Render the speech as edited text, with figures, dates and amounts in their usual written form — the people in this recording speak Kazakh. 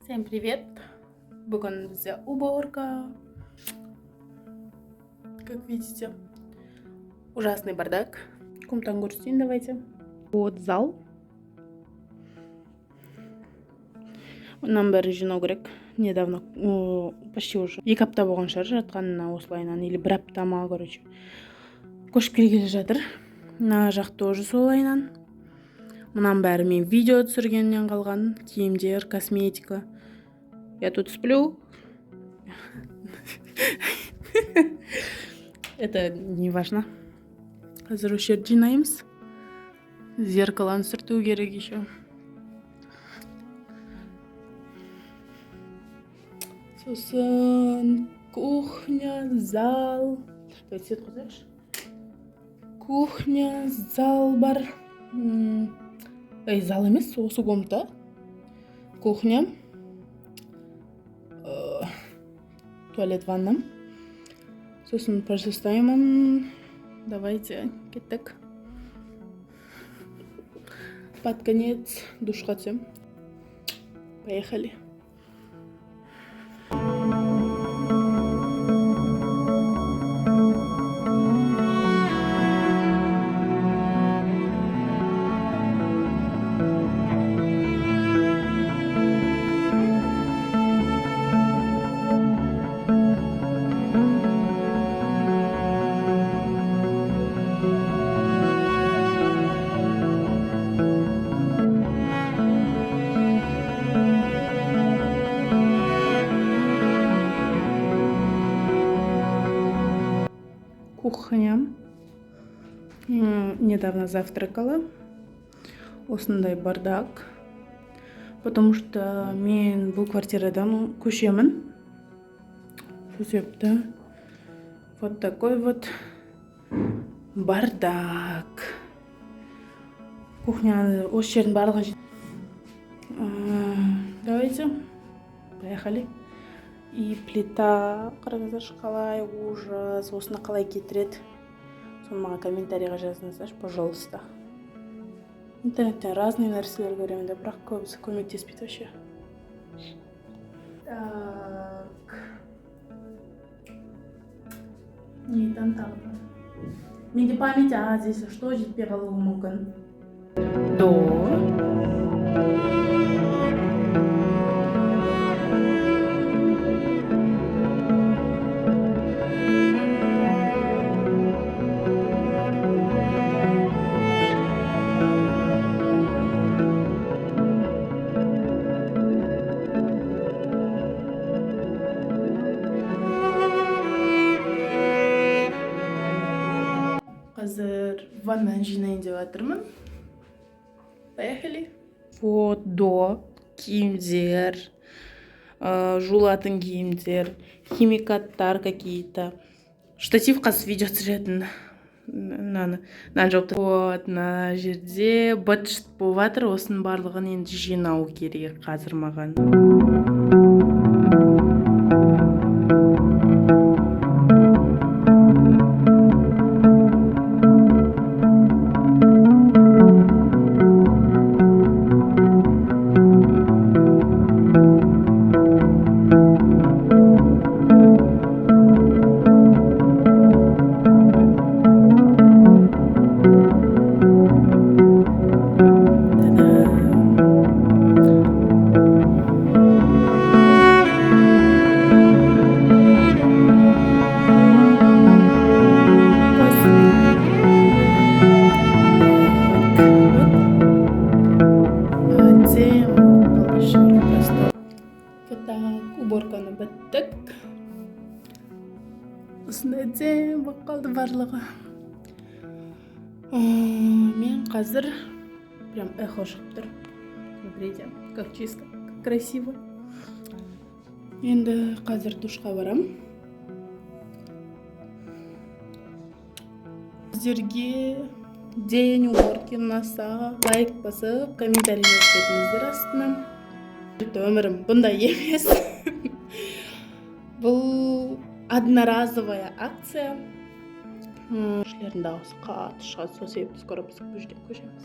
Всем привет! Бүгін бізде уборка. Как видите, ужасный бардак. Кумтан көрсетейін, давайте. Вот зал. Мұнан бәрі жинау керек. Недавно, почти уже 2 апта болған шығар жатқанына осылайынан, или 1 апта ма, короче. Көшіп келгелі жатыр. Мына жақ тоже солайынан. Мұнан бәрі мен видео түсіргеннен қалған. Киімдер, косметика. Я тут сплю. Это не важно. Қазір осы жерді жинаймыз. Зеркаланы сүрту керек еще. Сосын кухня, зал. Давайте свет қосайықшы. Кухня, зал бар. Зал емес, осы комната. Кухня. Туалет, ванна. Сосын пролистаемын. Давайте, кеттік. Под конец душқа түсем. Поехали. Кухня. Недавно завтракала. Осындай бардак. Потому что мен бұл квартирадан көшемін. Сол себепті вот такой вот бардак. Кухня осы жердің барлығы. Давайте. Поехали. И плита, қараңыздаршы, қалай ужас, осыны қалай кетіреді. Соны маған комментарийға жазыңыздаршы, пожалуйста. Интернеттен разные нәрселер көремін, бірақ көбісі көмектеспейді вообще. Так. Не там тағы. Менде память здесь что жетпей қалуы мүмкін. До. Қазір ваннаны жинайын деп жатырмын. Поехали. Вот до киімдер, жуылатын киімдер, химикаттар какие-то. Штатив қазір видео түсіретін. Мына жауапты. Вот мына жерде быт-шыт болып жатыр. Осының барлығын енді жинау керек қазір маған. Уборканы біттік. Осындай дем болып қалды барлығы. Мен қазір прям эхо шығып тұр. Смотрите, как чисто, как красиво. Енді қазір душқа барам. Сіздерге день уборки ұнаса, лайк басып, комментарий жазып астынан. Өмірім бұндай емес. Бұл одноразовая акция. Шілердің дауысы қатты шығады, сол себепті скоро біз бұл жерден көшеміз.